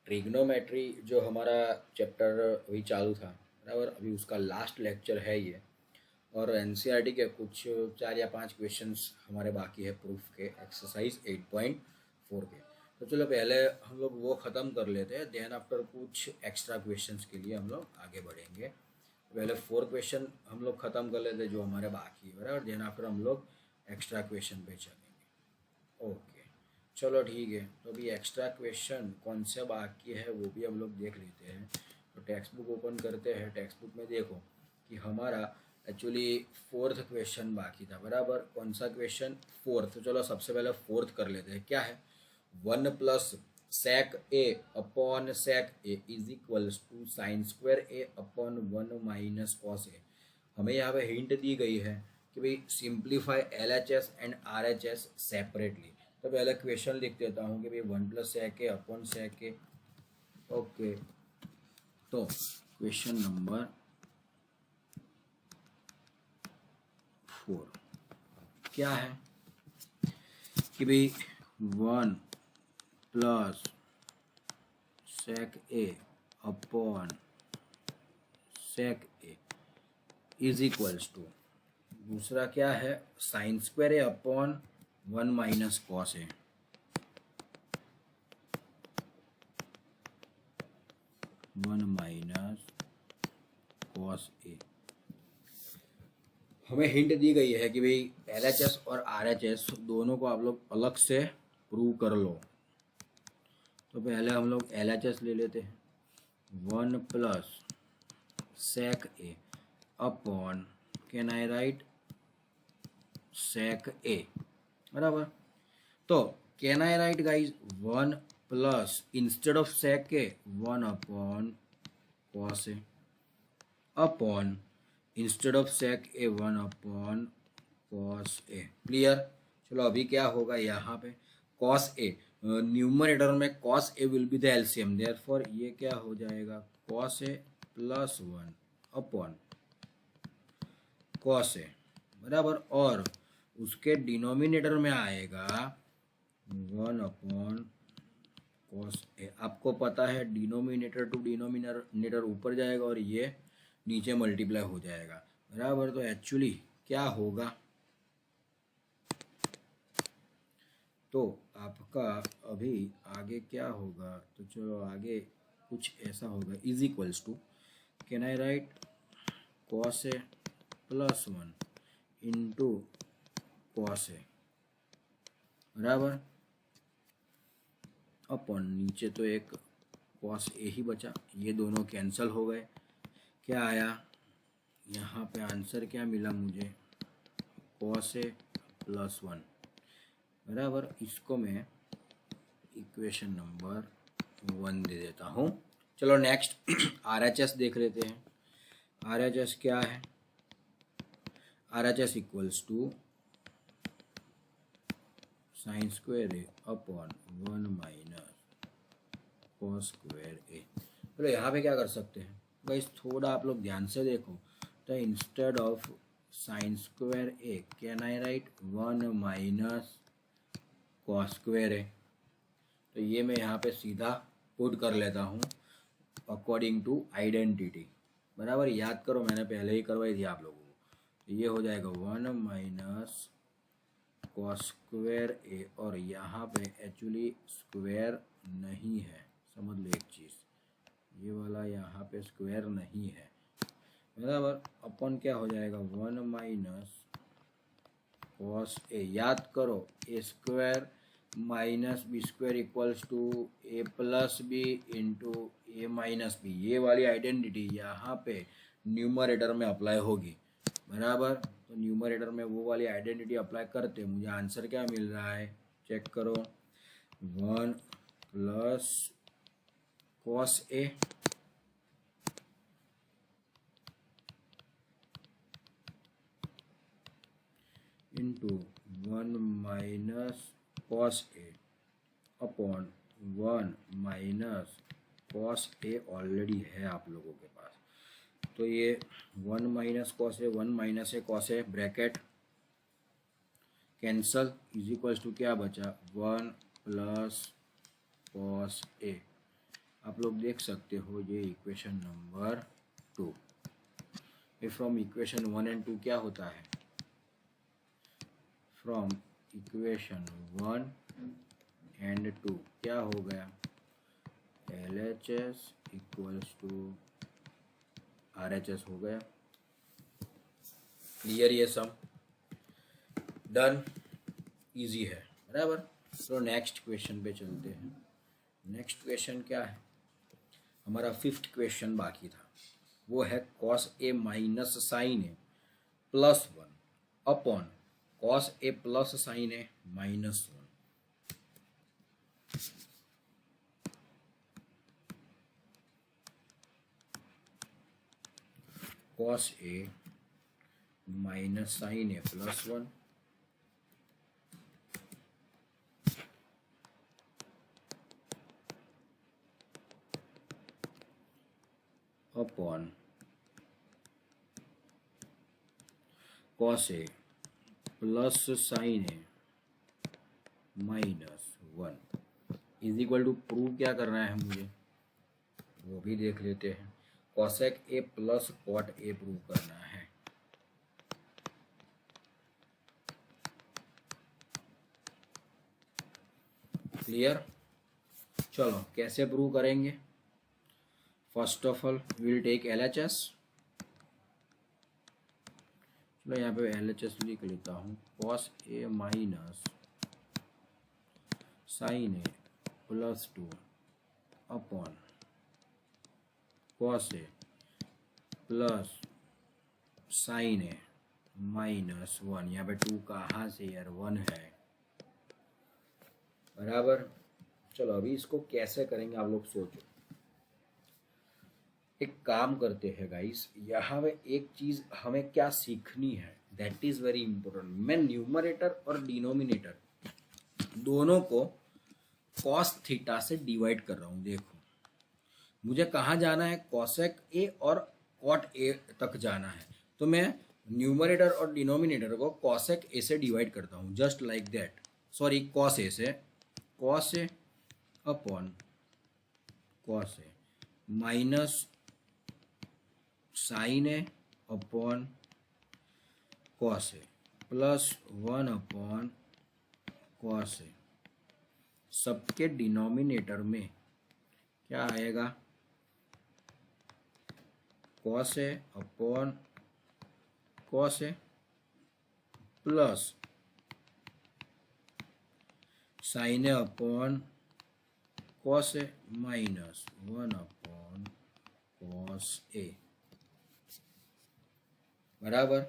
Trigonometry जो हमारा chapter अभी चालू था बराबर, अभी उसका लास्ट लेक्चर है ये। और एनसीईआरटी के कुछ 4 या 5 क्वेश्चंस हमारे बाकी है प्रूफ के, एक्सरसाइज 8.4 के। तो चलो पहले हम लोग वो ख़त्म कर लेते हैं, देन आफ्टर कुछ एक्स्ट्रा क्वेश्चंस के लिए हम लोग आगे बढ़ेंगे। पहले 4 क्वेश्चन हम लोग ख़त्म कर लेते हैं जो हमारे बाकी है बराबर, देन आफ्टर हम लोग एक्स्ट्रा क्वेश्चन पे चलेंगे। ओके चलो ठीक है। तो अभी एक्स्ट्रा क्वेश्चन कौन से बाकी है वो भी हम लोग देख लेते हैं। तो टेक्स्ट बुक ओपन करते हैं। टेक्स्ट बुक में देखो कि हमारा एक्चुअली 4th क्वेश्चन बाकी था बराबर। कौन सा क्वेश्चन? 4th। तो चलो सबसे पहले 4th कर लेते हैं। क्या है? 1 plus sec a upon sec a is equals to sine square a upon 1 minus cos a। हमें यहाँ पे हिंट दी गई है कि भाई simplify LHS and RHS separately. तो पहले क्वेश्चन लिख देता हूँ कि भाई 1 plus sec a upon sec a। Okay तो क्वेश्चन नंबर 4 क्या है कि भाई 1 plus sec a upon sec a is equals to, दूसरा क्या है, sine square A upon 1 minus cos a. Cos a. हमें हिंट दी गई है कि भाई LHS और RHS दोनों को आप लोग अलग से प्रूव कर लो। तो पहले हम लोग LHS ले लेते हैं। 1 plus sec a upon, can I right sec a बराबर। तो can I right guys 1 plus instead of sec a 1 upon cos a upon instead of sec a 1 upon cos a। Clear? चलो अभी क्या होगा यहाँ पे cos a, न्यूमरेटर में cos a will be the LCM, therefore ये क्या हो जाएगा cos a plus 1 upon cos a बराबर। और उसके डिनोमिनेटर में आएगा 1 अपॉन cos a। आपको पता है डिनोमिनेटर टू डिनोमिनेटर ऊपर जाएगा और ये नीचे मल्टीप्लाई हो जाएगा बराबर। तो एक्चुअली क्या होगा, तो आपका अभी आगे क्या होगा, तो चलो आगे कुछ ऐसा होगा, is equals to, can I write cos a plus 1 into cos a बराबर अपॉन, नीचे तो एक cos a ही बचा, ये दोनों कैंसिल हो गए। क्या आया यहाँ पे आंसर, क्या मिला मुझे cos a प्लस 1 बराबर। इसको मैं इक्वेशन नंबर 1 दे देता हूँ। चलो नेक्स्ट RHS देख लेते हैं। RHS क्या है? RHS equals to sine square A upon 1 minus cos square A. चलो यहाँ पे क्या कर सकते हैं गाइस, थोड़ा आप लोग ध्यान से देखो। तो instead of sine square A can I write 1 minus cos square ए। तो ये मैं यहाँ पे सीधा पुट कर लेता हूँ अकॉर्डिंग टू आइडेंटिटी बराबर। याद करो मैंने पहले ही करवाई थी आप लोगों को। तो ये हो जाएगा 1 माइनस कॉस स्क्वायर ए, और यहाँ पे एक्चुअली स्क्वायर नहीं है, समझ लो एक चीज़, ये वाला यहाँ पे स्क्वायर नहीं है बराबर। अपन क्या हो जाएगा 1 माइनस कॉस ए। याद करो A square minus B square equals to A plus B into A minus B. ये वाली आइडेंटिटी यहाँ पे न्यूमरेटर में अप्लाई होगी बराबर। तो न्यूमरेटर में वो वाली आइडेंटिटी अप्लाई करते मुझे आंसर क्या मिल रहा है, चेक करो 1 plus cos A into 1 minus cos a upon 1 minus cos a already है आप लोगों के पास। तो ये 1 minus cos a 1 minus a cos a bracket cancel is equals to क्या बचा 1 प्लस कॉस ए आप लोग देख सकते हो ये equation number 2। From equation 1 and 2 क्या होता है, फ्रॉम इक्वेशन 1 एंड 2 क्या हो गया, LHS इक्वल्स टू RHS हो गया। क्लियर, ये सम डन, इजी है, बराबर। तो नेक्स्ट क्वेश्चन पे चलते हैं। नेक्स्ट क्वेश्चन क्या है, हमारा 5th क्वेश्चन बाकी था, वो है cos A minus sine a plus 1 upon cos A plus sine A minus 1। cos A minus sine a plus 1 upon cos A plus sine A minus 1 is equal to, prove क्या करना है मुझे वो भी देख लेते हैं। cosec A plus cot A prove करना है। क्लियर, चलो कैसे प्रूव करेंगे। First of all will take LHS। चलो यहाँ पे LHS लिख लेता हूँ, cos A minus sine a plus 2 upon cos A plus sine A minus 1। यहाँ पे 2 कहाँ से यार, 1 है, बराबर। चलो अभी इसको कैसे करेंगे आप लोग सोचो। एक काम करते हैं गाइस, यहाँ में एक चीज हमें क्या सीखनी है, दैट इज वेरी इंपॉर्टेंट। मैं न्यूमरेटर और डिनोमिनेटर दोनों को cos थीटा से डिवाइड कर रहा हूँ। देखो मुझे कहाँ जाना है, cosec A और cot A तक जाना है, तो मैं न्यूमरेटर और डिनोमिनेटर को cosec A से डिवाइड करता हूँ, just like that. Sorry, cos A से, cos A upon cos A minus sine A upon cos A plus 1 upon cos A। सबके डिनोमिनेटर में क्या आएगा, cos A upon cos A plus sine A upon cos A minus 1 upon cos A, बराबर।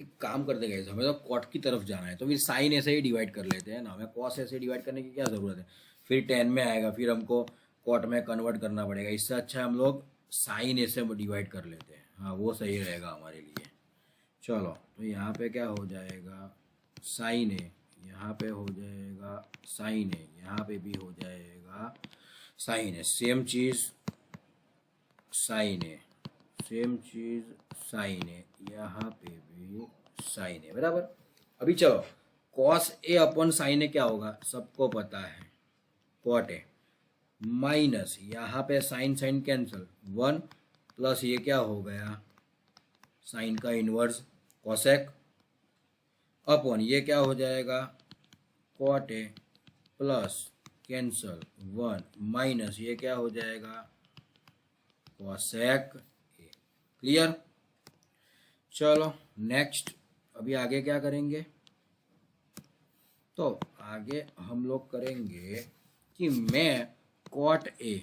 एक काम करते गए, हमें तो कॉट की तरफ जाना है, तो फिर साइन ऐसे ही डिवाइड कर लेते हैं ना, हमें कॉस ऐसे डिवाइड करने की क्या ज़रूरत है, फिर 10 में आएगा, फिर हमको कॉट में कन्वर्ट करना पड़ेगा। इससे अच्छा हम लोग साइन ऐसे डिवाइड कर लेते हैं, हाँ वो सही रहेगा हमारे लिए। चलो तो यहाँ पे क्या हो जाएगा, साइन ए, यहाँ पे हो जाएगा साइन ए, यहाँ पे भी हो जाएगा साइन ए, सेम चीज़ साइन ए, सेम चीज साइन ए, यहाँ पे भी साइन ए, बराबर। अभी चलो cos A अपॉन साइन ए क्या होगा, सबको पता है cot A माइनस यहाँ पे साइन साइन कैंसल 1 प्लस ये क्या हो गया, साइन का इनवर्स cosec अपॉन ये क्या हो जाएगा cot A plus cancel 1 minus ये क्या हो जाएगा cosec। क्लियर, चलो नेक्स्ट अभी आगे क्या करेंगे, तो आगे हम लोग करेंगे कि मैं cot A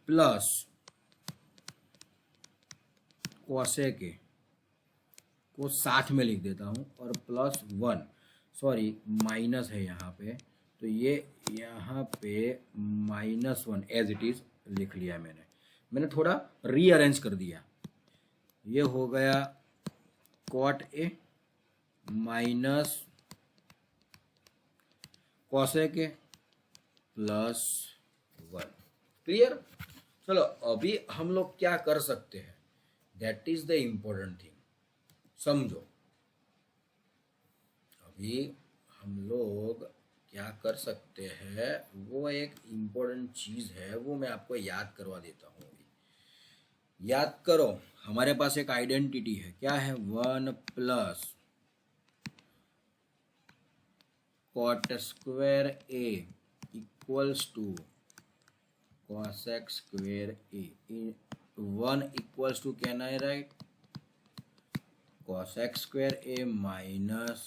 plus cosec A को साथ में लिख देता हूँ और प्लस 1, सॉरी माइनस है यहाँ पे, तो ये यहाँ पे -1 एज इट इज लिख लिया मैंने थोड़ा रीअरेंज कर दिया। ये हो गया cot A minus cosec A plus 1। Clear, चलो अभी हम लोग क्या कर सकते हैं, that is the important thing, समझो। अभी हम लोग क्या कर सकते हैं, वो एक इम्पोर्टेंट चीज़ है, वो मैं आपको याद करवा देता हूँ अभी। याद करो, हमारे पास एक आइडेंटिटी है, क्या है, 1 plus cot square a equals to cosec square a. 1 equals to, can I write cosec square a minus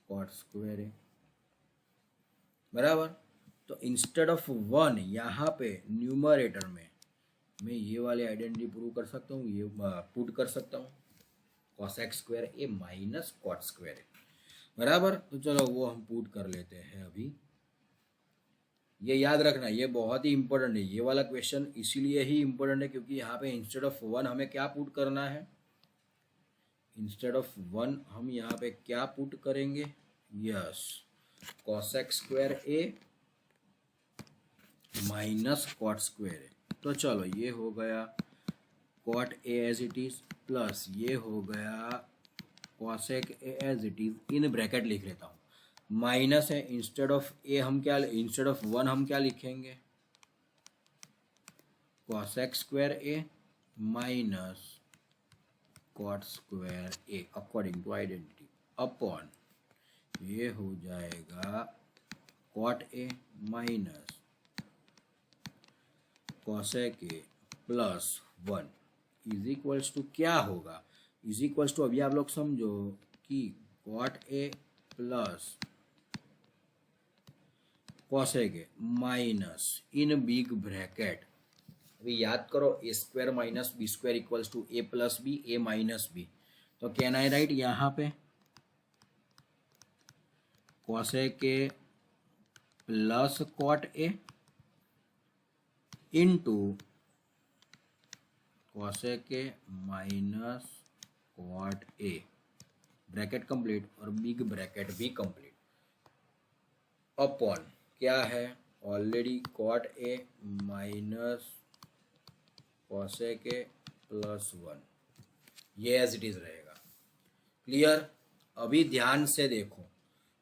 cot square a, बराबर। तो इंस्टेड ऑफ 1 यहाँ पे न्यूमरेटर में मैं ये वाले आइडेंटिटी प्रूव कर सकता हूँ, ये पुट कर सकता हूँ, cosec square a minus cot square a, बराबर। तो चलो वो हम पुट कर लेते हैं अभी। ये याद रखना, ये बहुत ही इंपॉर्टेंट है, ये वाला क्वेश्चन इसीलिए ही इंपॉर्टेंट है क्योंकि यहाँ पे इंस्टेड ऑफ 1 हमें क्या पुट करना है, इंस्टेड ऑफ 1 हम यहाँ पे क्या पुट करेंगे, yes, cosec square a minus cot square ए। तो चलो ये हो गया cot a as it is plus ये हो गया cosec a as it is, in bracket लिख लेता हूँ, माइनस है, इंस्टेड ऑफ ए हम क्या, इंस्टेड ऑफ 1 हम क्या लिखेंगे, cosec square a minus cot square a according to identity upon ये हो जाएगा cot A minus cosec A plus 1 is equals to क्या होगा, इज इक्वल्स टू, अभी आप लोग समझो कि cot A plus cosec A minus in big bracket, अभी याद करो A square minus B square equals to A plus B A minus B. तो कैन आई राइट यहाँ पे cosec A plus cot A into cosec A minus cot A, bracket complete और big bracket भी complete, upon क्या है, already cot ए minus cosec ए plus 1, ये as it is रहेगा। Clear. अभी ध्यान से देखो,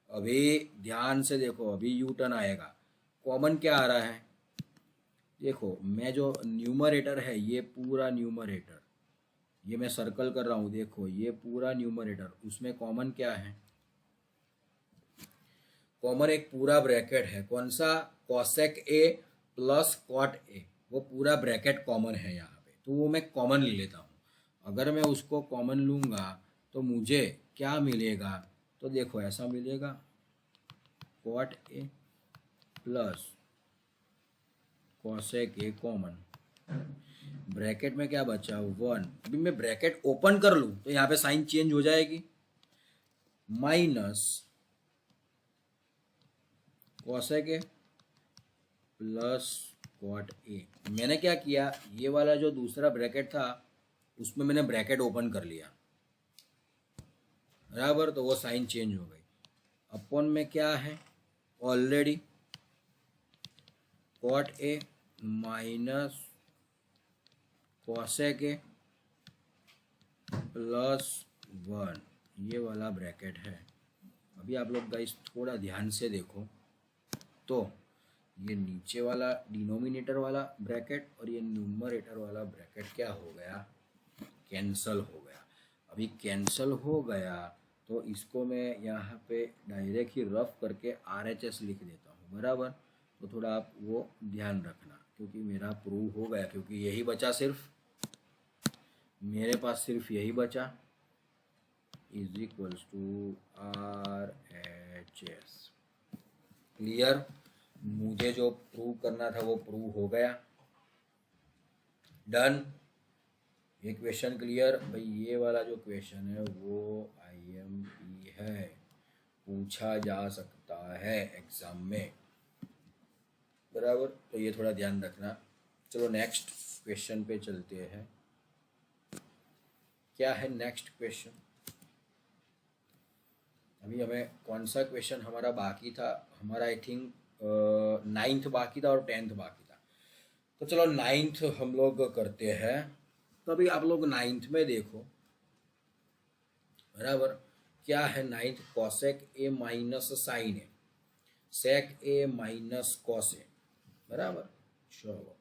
अभी ध्यान से देखो, अभी यू टर्न आएगा, कॉमन क्या आ रहा है, देखो मैं जो न्यूमरेटर है ये पूरा न्यूमरेटर, ये मैं सर्कल कर रहा हूँ, देखो ये पूरा न्यूमरेटर, उसमें कॉमन क्या है, कॉमन एक पूरा ब्रैकेट है, कौन सा, cosec A plus cot a, वो पूरा ब्रैकेट कॉमन है यहाँ पे, तो वो मैं कॉमन ले लेता हूँ। अगर मैं उसको कॉमन लूँगा तो मुझे क्या मिलेगा, तो देखो ऐसा मिलेगा cot A plus cosec a common, bracket में क्या बचा 1, अभी मैं ब्रैकेट ओपन कर लूँ तो यहाँ पे साइन चेंज हो जाएगी, minus cosec A plus cot a. मैंने क्या किया, ये वाला जो दूसरा ब्रैकेट था उसमें मैंने ब्रैकेट ओपन कर लिया, बराबर, तो वो साइन चेंज हो गई, अपॉन में क्या है, ऑलरेडी कॉट ए माइनस cosec ए प्लस 1, ये वाला ब्रैकेट है। अभी आप लोग गाइस थोड़ा ध्यान से देखो, तो ये नीचे वाला डिनोमिनेटर वाला ब्रैकेट और ये न्यूमरेटर वाला ब्रैकेट क्या हो गया, कैंसल हो गया। अभी कैंसल हो गया तो इसको मैं यहाँ पे डायरेक्ट ही रफ करके RHS लिख देता हूँ, बराबर। तो थोड़ा आप वो ध्यान रखना, क्योंकि मेरा प्रूव हो गया, क्योंकि यही बचा, सिर्फ मेरे पास सिर्फ यही बचा, is equals to RHS। Clear. मुझे जो प्रूव करना था वो प्रूव हो गया, डन। ये क्वेश्चन क्लियर। भाई ये वाला जो क्वेश्चन है वो IMP है, पूछा जा सकता है एग्जाम में, बराबर। तो ये थोड़ा ध्यान रखना। चलो नेक्स्ट क्वेश्चन पे चलते हैं। क्या है नेक्स्ट क्वेश्चन? अभी हमें कौन सा क्वेश्चन हमारा बाकी था, हमारा आई थिंक 9th बाकी था और 10th बाकी था। तो चलो 9th हम लोग करते हैं। तो अभी आप लोग 9th में देखो, बराबर। क्या है 9th? cosec A minus sine A. Sec A minus cos ए, बराबर। चलो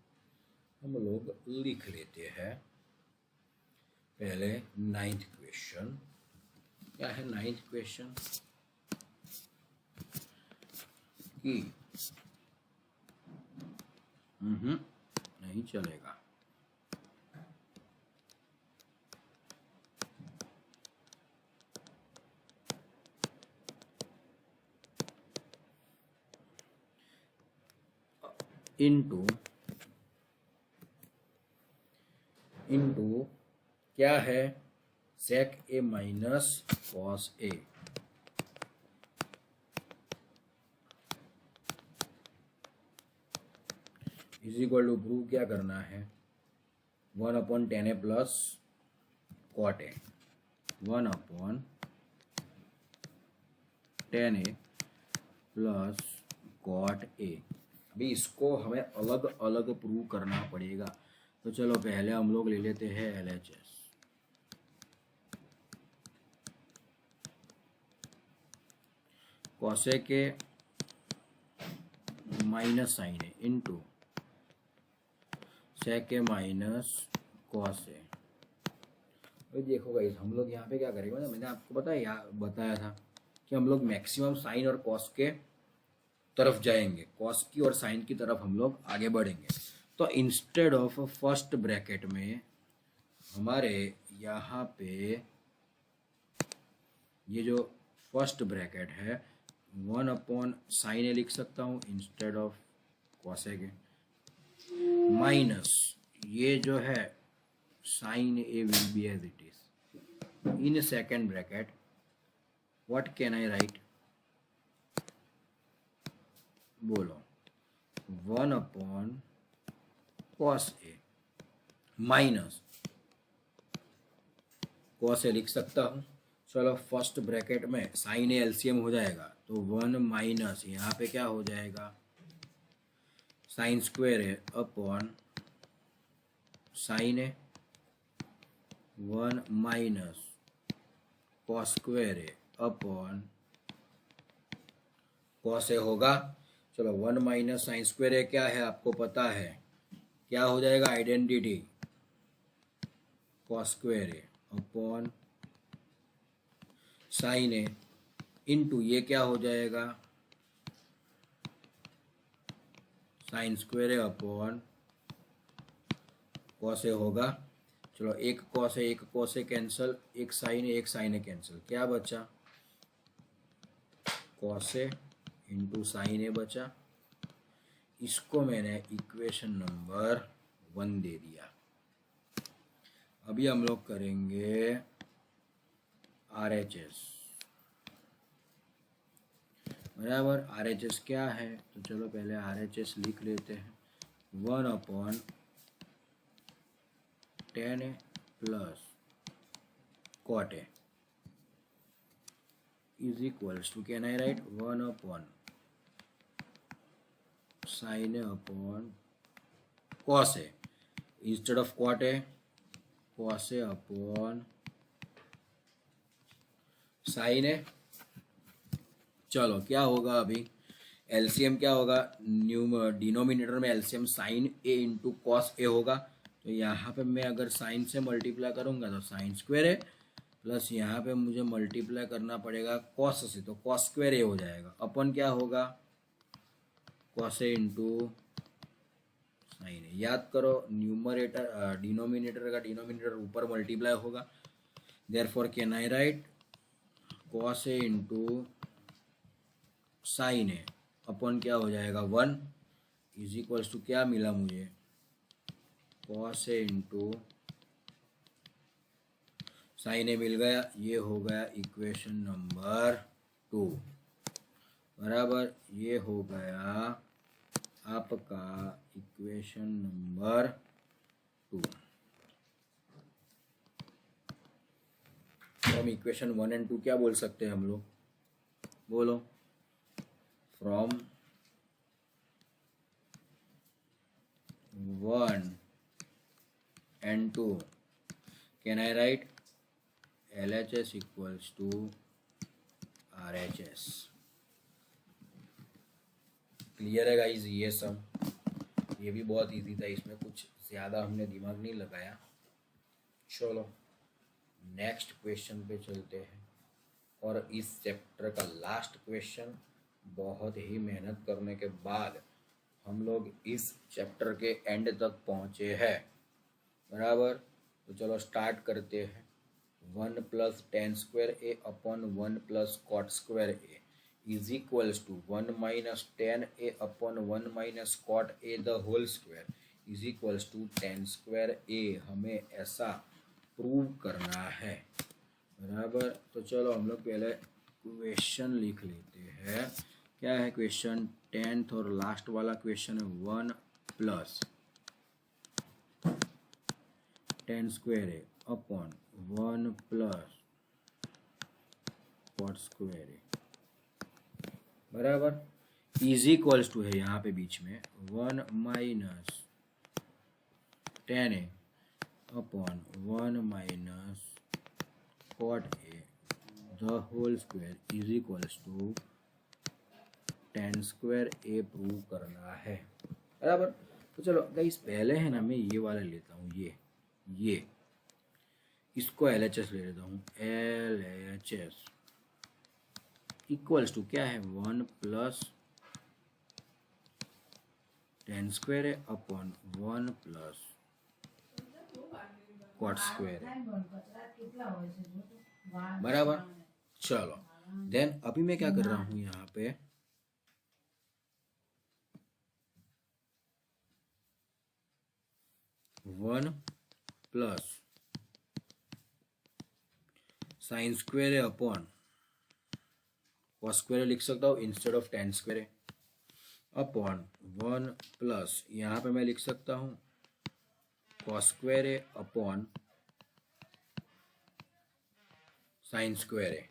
हम लोग लिख लेते हैं पहले नाइन्थ क्वेश्चन। क्या है नाइन्थ क्वेश्चन कि नहीं चलेगा। इनटू क्या है, sec A minus cos A is equal to, prove क्या करना है, 1/tan A plus cot A, 1/tan A plus cot A. अभी इसको हमें अलग अलग प्रूव करना पड़ेगा। तो चलो पहले हम लोग ले लेते हैं LHS। कॉसे के माइनस साइन है इनटू सेक के माइनस कॉस है। देखो गाइस हम लोग यहाँ पे क्या करेंगे ना, मैंने आपको बताया था कि हम लोग मैक्सिमम साइन और कॉस के तरफ जाएंगे, कॉस की और साइन की तरफ हम लोग आगे बढ़ेंगे। तो इंस्टेड ऑफ फर्स्ट ब्रैकेट में हमारे यहाँ पे ये जो फर्स्ट ब्रैकेट है 1/sin ए लिख सकता हूँ instead of cosec a, minus ये जो है sine a will be as it is in second bracket. What can I write, बोलो, 1/cos ए माइनस cos ए लिख सकता हूँ। चलो फर्स्ट ब्रैकेट में साइन ए एलसीएम हो जाएगा तो 1 माइनस यहाँ पे क्या हो जाएगा, sign square A upon sine A, 1 minus cos square A upon cos A होगा। चलो 1 माइनस साइन स्क्वायर ए क्या है आपको पता है, क्या हो जाएगा आइडेंटिटी, कॉस स्क्वायर ए अपॉन साइन ए इनटू ये क्या हो जाएगा, sign square A upon cos A होगा। चलो एक कॉस ए कैंसिल, एक साइन ए कैंसिल, क्या बचा, कॉस ए इंटू साइन ए बचा। इसको मैंने इक्वेशन नंबर 1 दे दिया। अभी हम लोग करेंगे RHS, बराबर। RHS क्या है, तो चलो पहले RHS लिख लेते हैं, 1/tan A plus cot A is equals to, can I write 1/sin A upon cos A, instead of cot A cos A upon sine A. चलो क्या होगा अभी, एलसीएम क्या होगा, डिनोमिनेटर में LCM sine A into cos A होगा। तो यहाँ पे मैं अगर साइन से मल्टीप्लाई करूँगा तो साइन स्क्वायर ए, प्लस यहाँ पे मुझे मल्टीप्लाई करना पड़ेगा कॉस से, तो कॉस स्क्वायर ए हो जाएगा, अपन क्या होगा cos A into sine A. याद करो न्यूमरेटर डिनोमिनेटर का डिनोमिनेटर ऊपर मल्टीप्लाई होगा, therefore can I write cos A into sine A upon क्या हो जाएगा 1 इज इक्वल्स टू, क्या मिला मुझे, कॉस ए इंटू साइन ए मिल गया। ये हो गया इक्वेशन नंबर 2, बराबर। ये हो गया आपका इक्वेशन नंबर 2। तो हम इक्वेशन 1 और 2 क्या बोल सकते हैं हम लोग, बोलो, from 1 and 2 can I write LHS equals to RHS। Clear है गाइज ये सम? ये भी बहुत इजी था, इसमें कुछ ज़्यादा हमने दिमाग नहीं लगाया। चलो नेक्स्ट क्वेश्चन पे चलते हैं, और इस चैप्टर का लास्ट क्वेश्चन। बहुत ही मेहनत करने के बाद हम लोग इस चैप्टर के एंड तक पहुँचे हैं, बराबर। तो चलो स्टार्ट करते हैं। 1 + tan square A upon 1 + cot square A is equals to 1 - tan A upon 1 - cot A the whole square is equals to tan square A. हमें ऐसा प्रूव करना है, बराबर। तो चलो हम लोग पहले क्वेश्चन लिख लेते हैं। क्या है क्वेश्चन? 10th और लास्ट वाला क्वेश्चन है 1 + tan स्क्वायर ए अपॉन 1 + cot स्क्वायर ए, बराबर। इज इक्वल्स टू है यहाँ पे बीच में 1 - tan A upon 1 - cot A the whole square is equals to tan square a prove करना है, बराबर। तो चलो गाइस पहले है ना, मैं ये वाला लेता हूँ, ये इसको LHS ले लेता हूँ। LHS इक्वल्स टू क्या है? 1 + tan स्क्वायर है अपॉन 1 + cot स्क्वायर है, बराबर। चलो देन अभी मैं क्या कर रहा हूँ यहाँ पे, वन प्लस साइन स्क्वायर है अपॉन कॉस स्क्वायर लिख सकता हूँ इंस्टेड ऑफ tan स्क्वायर है, अपॉन 1 प्लस यहाँ पे मैं लिख सकता हूँ कॉस स्क्वायर है अपॉन साइन स्क्वायर है।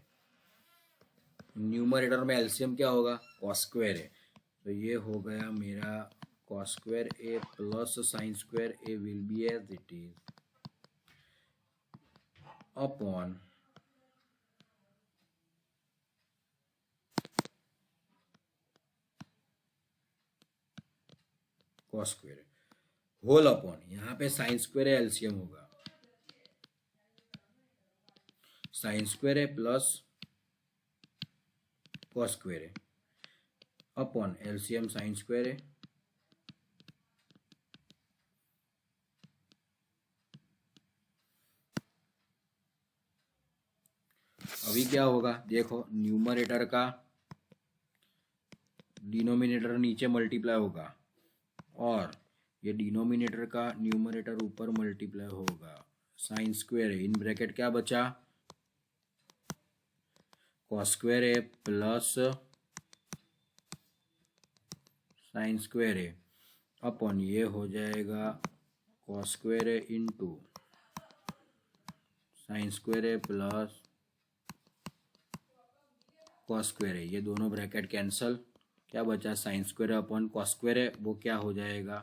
न्यूमरेटर में एलसीएम क्या होगा? कॉस स्क्वायर है, तो ये हो गया मेरा cos square a plus sine square a will be as it is upon cos square whole upon, यहाँ पे साइन स्क्वायर है एलसीएम होगा साइन स्क्वायर है प्लस कॉस स्क्वायर है अपॉन एलसीएम साइन स्क्वायर है अभी क्या होगा देखो, न्यूमरेटर का डिनोमिनेटर नीचे मल्टीप्लाई होगा और ये डिनोमिनेटर का न्यूमरेटर ऊपर मल्टीप्लाई होगा। साइन स्क्वायर है, इन ब्रैकेट क्या बचा? कॉस स्क्वायर है प्लस साइन स्क्वायर है अपॉन ये हो जाएगा कॉस स्क्वायर है इंटू साइन स्क्वायर है प्लस कॉस स्क्वायर है। ये दोनों ब्रैकेट कैंसल, क्या बचा? साइन स्क्वायर है अपॉन कॉस स्क्वायर है, वो क्या हो जाएगा?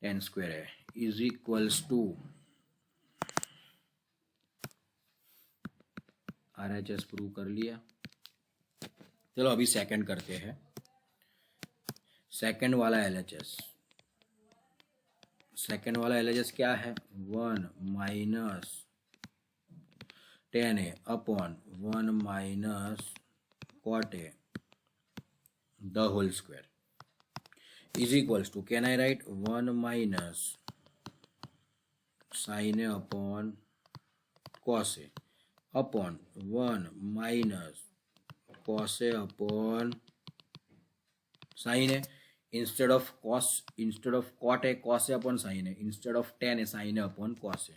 tan स्क्वायर है is equals to RHS prove कर लिया। चलो अभी सेकंड करते हैं। सेकंड वाला LHS, सेकंड वाला LHS क्या है? 1 - tan A upon 1 - cot A the whole square is equals to, can I write 1 - sin A upon cos A upon 1 - cos A upon sine है instead of cos, instead of cot है cos है upon sine है, instead of tan है sine है upon cos है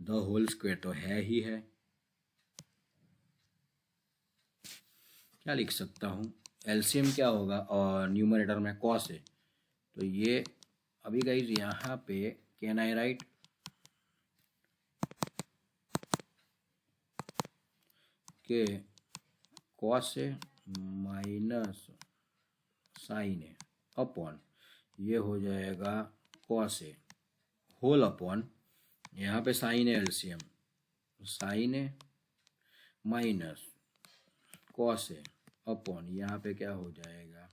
the whole square. तो है ही है, क्या लिख सकता हूँ? एलसीएम क्या होगा? और न्यूमरेटर में कॉस है, तो ये अभी गाइज यहाँ पे कैन आई राइट के कॉस है माइनस साइन है अपॉन ये हो जाएगा कॉस है होल अपॉन, यहाँ पे साइन है एलसीएम, साइन है माइनस कॉस है अपॉन यहाँ पे क्या हो जाएगा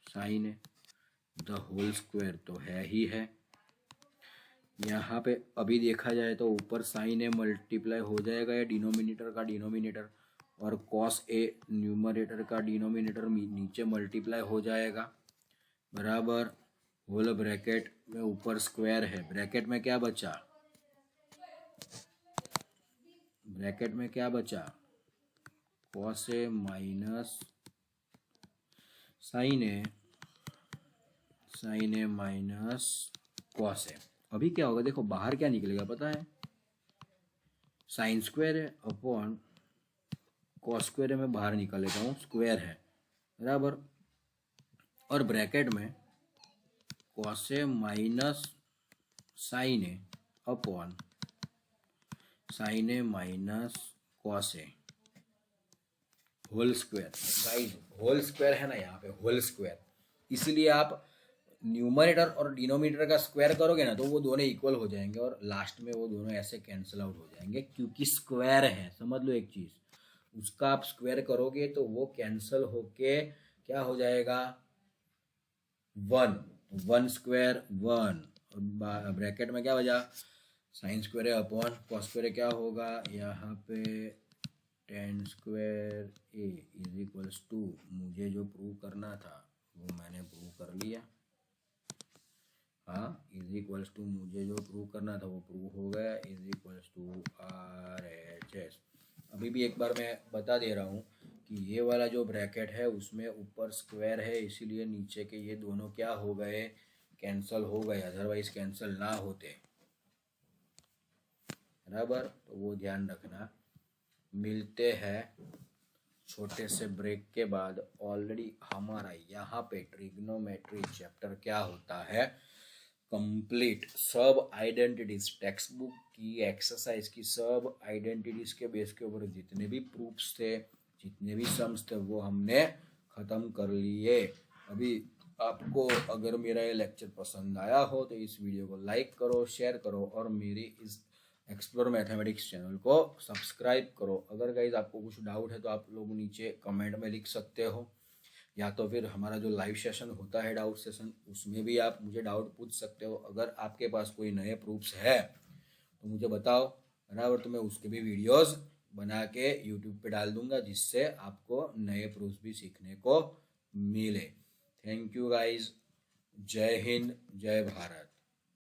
sine a the whole square तो है ही है। यहाँ पे अभी देखा जाए तो ऊपर साइन ए मल्टीप्लाई हो जाएगा या डिनोमिनेटर का डिनोमिनेटर, और कॉस ए न्यूमरेटर का डिनोमिनेटर नीचे मल्टीप्लाई हो जाएगा बराबर होल ब्रैकेट में ऊपर स्क्वायर है। ब्रैकेट में क्या बचा, ब्रैकेट में क्या बचा cos A minus sine A minus cos ए। अभी क्या होगा देखो बाहर क्या निकलेगा पता है, साइन स्क्वायर है अपॉन कॉस स्क्वायर है, मैं बाहर निकाल लेता हूँ स्क्वायर है बराबर, और ब्रैकेट में cos A minus sine A upon sine A minus cos A whole square. Guys whole square है ना यहाँ पे होल स्क्वायर, इसलिए आप न्यूमरेटर और डिनोमिनेटर का स्क्वायर करोगे ना तो वो दोनों इक्वल हो जाएंगे और लास्ट में वो दोनों ऐसे कैंसिल आउट हो जाएंगे क्योंकि स्क्वायर है। समझ लो एक चीज, उसका आप स्क्वायर करोगे तो वो कैंसिल होके क्या हो जाएगा 1, 1 स्क्वायर 1, ब्रैकेट में क्या बचा sine square upon cos square क्या होगा यहाँ पे tan square A is equals to, मुझे जो प्रूव करना था वो मैंने प्रूव कर लिया। हाँ इज इक्वल्स टू मुझे जो प्रूव करना था वो प्रूव हो गया, इज इक्वल्स टू RHS। अभी भी एक बार मैं बता दे रहा हूँ कि ये वाला जो ब्रैकेट है उसमें ऊपर स्क्वायर है इसीलिए नीचे के ये दोनों क्या हो गए कैंसल हो गए, अदरवाइज कैंसल ना होते बराबर। तो वो ध्यान रखना। मिलते हैं छोटे से ब्रेक के बाद। ऑलरेडी हमारा यहाँ पे ट्रिग्नोमेट्री चैप्टर क्या होता है कंप्लीट, सब आइडेंटिटीज टेक्स्ट बुक की एक्सरसाइज की सब आइडेंटिटीज के बेस के ऊपर जितने भी प्रूफ्स थे जितने भी सम्स थे वो हमने ख़त्म कर लिए। अभी आपको अगर मेरा ये लेक्चर पसंद आया हो तो इस वीडियो को लाइक करो, शेयर करो और मेरी इस एक्सप्लोर मैथमेटिक्स चैनल को सब्सक्राइब करो। अगर गाइज आपको कुछ डाउट है तो आप लोग नीचे कमेंट में लिख सकते हो, या तो फिर हमारा जो लाइव सेशन होता है डाउट सेशन उसमें भी आप मुझे डाउट पूछ सकते हो। अगर आपके पास कोई नए प्रूफ्स है तो मुझे बताओ बराबर, तो मैं उसके भी वीडियोस बना के यूट्यूब पे डाल दूंगा जिससे आपको नए प्रूफ्स भी सीखने को मिले। थैंक यू गाइज, जय हिंद जय भारत।